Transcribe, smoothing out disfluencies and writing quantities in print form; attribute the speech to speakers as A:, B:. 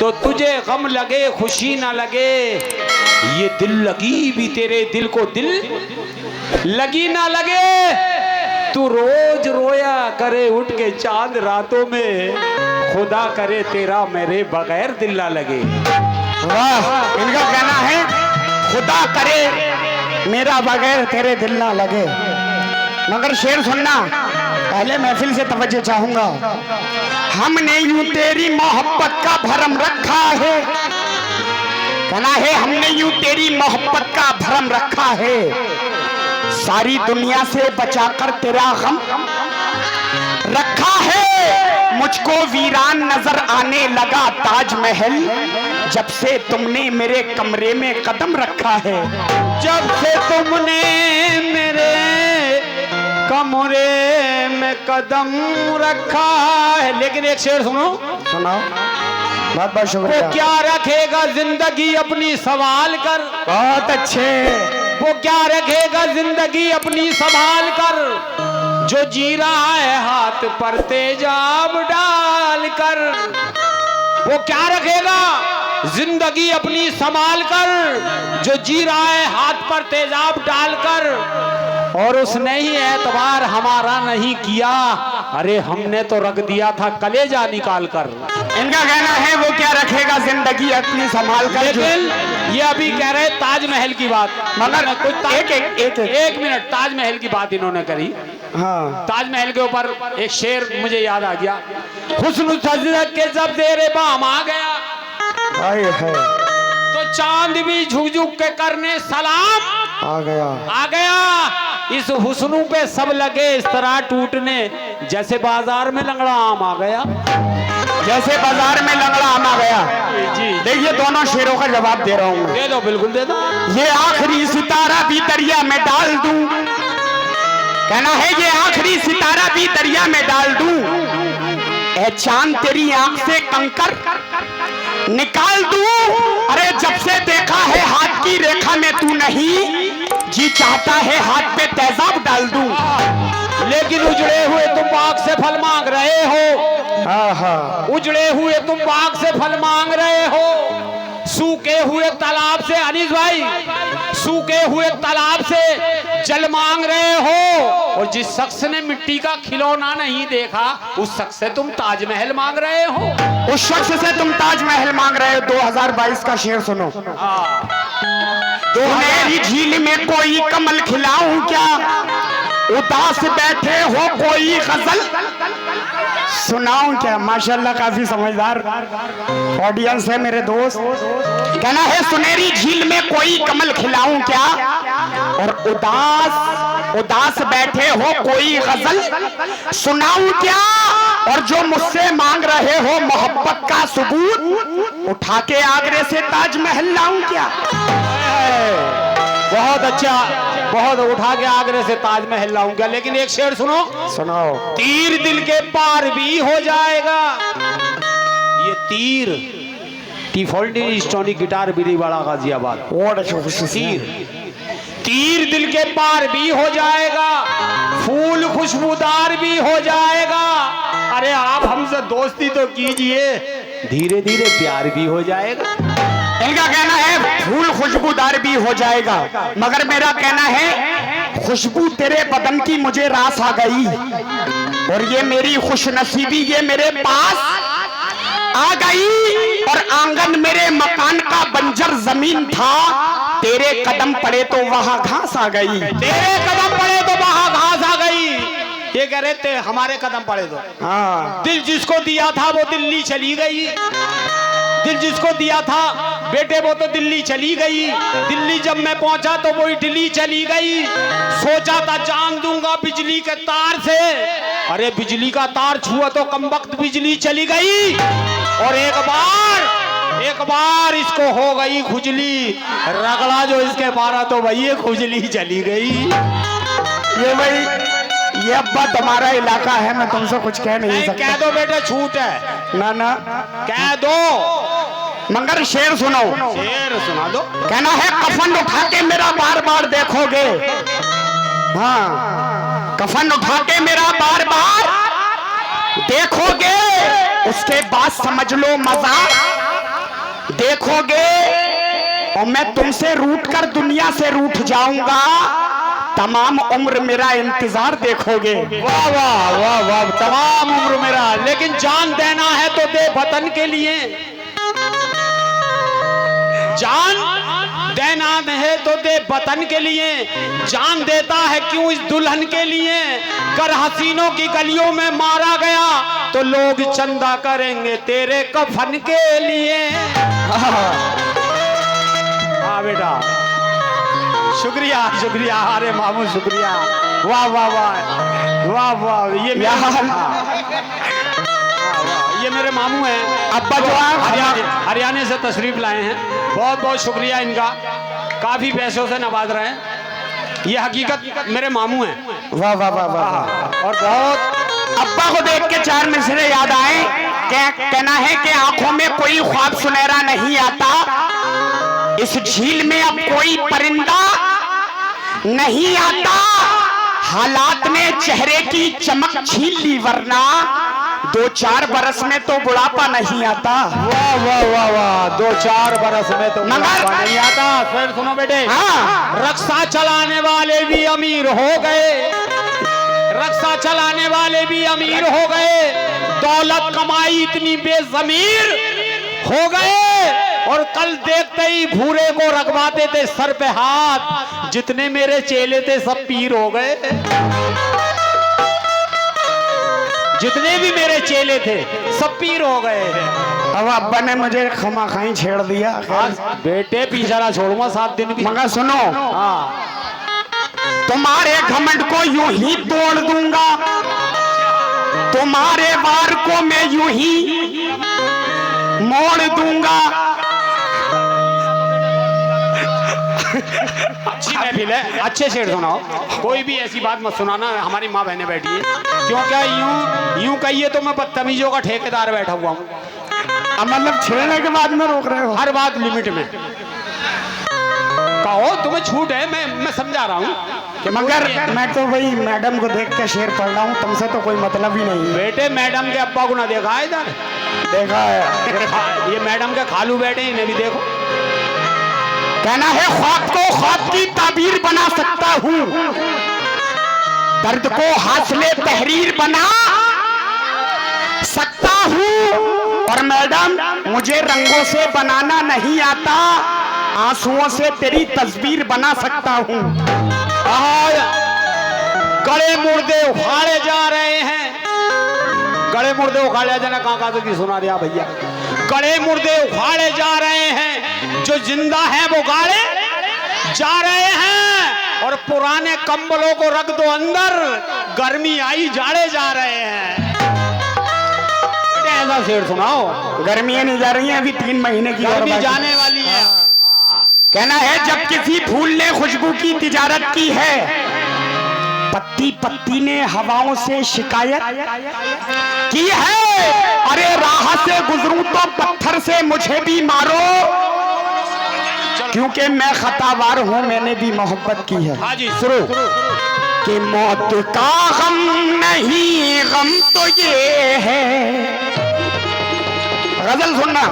A: तो तुझे गम लगे खुशी ना लगे, ये दिल लगी भी तेरे दिल को दिल लगी ना लगे। तू रोज रोया करे उठ के चांद रातों में, खुदा करे तेरा मेरे बगैर दिल ना लगे।
B: वाह, इनका कहना है खुदा करे मेरा बगैर तेरे दिल ना लगे। मगर शेर सुनना, पहले महफिल से तवज्जो चाहूंगा। हमने यूं तेरी मोहब्बत का भरम रखा है, कहना है हमने यूं तेरी मोहब्बत का भरम रखा है, सारी दुनिया से बचाकर तेरा गम रखा है। मुझको वीरान नजर आने लगा ताजमहल, जब से तुमने मेरे कमरे में कदम रखा है।
A: जब से तुमने मेरे कमरे में कदम रखा है। लेकिन एक शेर सुनो,
B: सुनाओ। बहुत बहुत शुक्रिया।
A: वो क्या रखेगा जिंदगी अपनी संभाल कर,
B: बहुत अच्छे।
A: वो क्या रखेगा जिंदगी अपनी संभाल कर, जो जी रहा है हाथ पर तेजाब डाल कर। वो क्या रखेगा जिंदगी अपनी संभाल कर, जो जी रहा है हाथ पर तेजाब डालकर। और उसने ही एतबार हमारा नहीं किया, अरे हमने तो रख दिया था कलेजा निकाल कर।
B: इनका कहना है वो क्या रखेगा जिंदगी अपनी संभाल कर।
A: लेकिन ये अभी कह रहे ताजमहल की बात,
B: मगर
A: कुछ
B: एक
A: मिनट, ताजमहल की बात इन्होंने करी।
B: हाँ,
A: ताजमहल के ऊपर एक शेर मुझे याद आ गया। हुस्न सजरत के जब तेरे बाम आ गया,
B: है
A: तो चांद भी झुक झुक के करने सलाम
B: आ गया।
A: आ गया। इस हुस्नू पे सब लगे इस तरह टूटने, जैसे बाजार में लंगड़ा आम आ गया।
B: जैसे बाजार में लंगड़ा आम आ गया।
A: जी
B: देखिए दोनों शेरों का जवाब दे रहा हूँ।
A: दे दो, बिल्कुल दे दो।
B: ये आखिरी सितारा भी दरिया में डाल दूं, कहना है ये आखिरी सितारा भी दरिया में डाल दूं, ए चांद तेरी आंख से कंकर निकाल दूं। अरे जब से देखा है हाथ की रेखा में तू नहीं, जी चाहता है हाथ पे तेजाब डाल दूं।
A: लेकिन उजड़े हुए तुम बाग से फल मांग रहे हो, उजड़े हुए तुम बाग से फल मांग रहे हो, सूखे हुए तालाब से, अनीस भाई, सूखे हुए तालाब से जल मांग रहे हो। और जिस शख्स ने मिट्टी का खिलौना नहीं देखा, उस शख्स से तुम ताजमहल मांग रहे हो।
B: उस शख्स से तुम ताजमहल मांग रहे हो। 2022 का शेर सुनो। मेरी झील में कोई कमल खिलाऊं क्या, उदास बैठे हो कोई गजल सुनाऊं क्या। माशाल्लाह काफी समझदार ऑडियंस है मेरे दोस्त। कहना है सुनहरी झील में कोई कमल खिलाऊं क्या, और उदास बैठे हो कोई गजल सुनाऊं क्या। और जो मुझसे मांग रहे हो मोहब्बत का सबूत, उठा के आगरे से ताजमहल लाऊं क्या।
A: बहुत अच्छा, बहुत उठा के आगरे से ताजमहल लाऊंगा। लेकिन एक शेर सुनो,
B: सुनाओ।
A: तीर दिल के पार भी हो जाएगा। ये तीर टी40 स्टोनिक गिटार बिरीवाड़ा गाजियाबाद। तीर दिल के पार भी हो जाएगा, फूल खुशबूदार भी हो जाएगा। अरे आप हमसे दोस्ती तो कीजिए, धीरे धीरे प्यार भी हो जाएगा।
B: इनका कहना है फूल खुशबूदार भी हो जाएगा, मगर मेरा कहना है खुशबू तेरे बदन की मुझे रास आ गई, और ये मेरी खुशनसीबी ये मेरे पास आ गई। और आंगन मेरे मकान का बंजर जमीन था, तेरे कदम पड़े तो वहां घास आ गई।
A: तेरे कदम पड़े तो वहां घास आ गई। ये कह रहे थे हमारे कदम पड़े तो।
B: हाँ,
A: दिल जिसको दिया था वो दिल्ली चली गई, दिल जिसको दिया था बेटे वो तो दिल्ली चली गई। दिल्ली जब मैं पहुंचा तो वो इटली चली गई। सोचा था जान दूंगा बिजली के तार से, अरे बिजली का तार छुआ तो कमबख्त बिजली चली गई। और एक बार इसको हो गई खुजली, रगड़ा जो इसके मारा तो भैया खुजली चली गई।
B: ये भाई ये अब्बा तुम्हारा इलाका है, मैं तुमसे कुछ कह नहीं सकता।
A: कह दो बेटे, छूट है
B: ना
A: कह दो।
B: मगर शेर सुनो।
A: शेर सुना दो।
B: कहना है कफन उठा के मेरा बार बार देखोगे, हाँ कफन उठा के मेरा बार बार देखोगे, उसके बाद समझ लो मजा देखोगे और मैं तुमसे रूठ कर दुनिया से रूठ जाऊंगा, तमाम उम्र मेरा इंतजार देखोगे।
A: वाह वाह वाह वाह, तमाम उम्र मेरा, लेकिन जान देना है तो दे वतन के लिए, जान देना है तो दे वतन के लिए, जान देता है क्यों इस दुल्हन के लिए, कर हसीनों की गलियों में मारा गया तो लोग चंदा करेंगे तेरे कफन के लिए। हाँ बेटा, शुक्रिया शुक्रिया, अरे मामू शुक्रिया, वाह वाह वाह वाह वाह, ये ये मेरे मामू हैं,
B: अब्बा जो
A: हरियाणा से तशरीफ लाए हैं, बहुत बहुत शुक्रिया इनका, काफी पैसों से नवाज रहे हैं, ये हकीकत मेरे मामू हैं।
B: वाह वाह वाह वाह।
A: और बहुत
B: अब्बा को देख के चार मिसरे याद आए, क्या कहना है कि आंखों में कोई ख्वाब सुनहरा नहीं आता, इस झील में अब कोई परिंदा नहीं आता, हालात ने चेहरे की चमक छीन ली वरना 2-4 बरस में तो बुढ़ापा नहीं आता।
A: वाह वाह वाह वाह, 2-4 बरस में तो
B: मगर
A: नहीं आता। फिर सुनो बेटे,
B: हाँ,
A: रक्षा चलाने वाले भी अमीर हो गए, रक्षा चलाने वाले भी अमीर हो गए, दौलत कमाई इतनी बेजमीर हो गए, और कल देखते ही भूरे को रखवाते थे सर पे हाथ, जितने मेरे चेले थे सब पीर हो गए, जितने भी मेरे चेले थे सब पीर हो गए।
B: अब अब्बा ने मुझे खमाखाई छेड़ दिया।
A: बेटे पीछा ना छोड़ूंगा 7 दिन भी।
B: मगर सुनो,
A: हाँ,
B: तुम्हारे घमंड को यूं ही तोड़ दूंगा, तुम्हारे वार को मैं यूं ही मोड़ दूंगा।
A: अच्छी महफिल है, अच्छे शेर सुनाओ, कोई भी ऐसी बात मत सुनाना, हमारी माँ बहनें बैठी है, क्यों क्या यूं यूं कहिए तो मैं बदतमीजों का ठेकेदार बैठा हुआ हूँ।
B: अब मतलब छेड़ने के बाद में रोक रहे हो?
A: हर बात लिमिट में कहो, तुम्हें छूट है, मैं समझा रहा हूँ कि
B: मगर मैं तो वही मैडम को देख के शेर पढ़ रहा हूँ, तुमसे तो कोई मतलब ही नहीं।
A: बेटे मैडम के अब्बा को ना देखा है इधर?
B: देखा है।
A: ये मैडम के खालू बैठे, इन्हें भी देखो।
B: कहना है ख्वाब को ख्वाब की ताबीर बना सकता हूँ, दर्द को हासिले तहरीर बना सकता हूँ, और मैडम मुझे रंगों से बनाना नहीं आता, आंसुओं से तेरी तस्वीर बना सकता हूँ।
A: गड़े मुर्दे उखाड़े जा रहे हैं, गड़े मुर्दे उखाड़े जाना, कहाँ तो की सुना दिया भैया, गड़े मुर्दे उखाड़े जा रहे हैं, जो जिंदा है वो गाड़े जा रहे हैं, और पुराने कंबलों को रख दो अंदर, गर्मी आई जाड़े जा रहे हैं। ऐसा शेर सुनाओ।
B: गर्मियां नहीं जा रही हैं, अभी 3 महीने की और
A: गर्मी जाने वाली है।
B: कहना है जब किसी फूल ने खुशबू की तिजारत की है, पत्ती पत्ती ने हवाओं से शिकायत की है, अरे राह से गुजरूं तो पत्थर से मुझे भी मारो, क्योंकि मैं खतावार हूं, मैंने भी मोहब्बत की है।
A: हाँ जी, शुरू।
B: कि मौत का गम नहीं, गम तो ये है, गजल सुनना।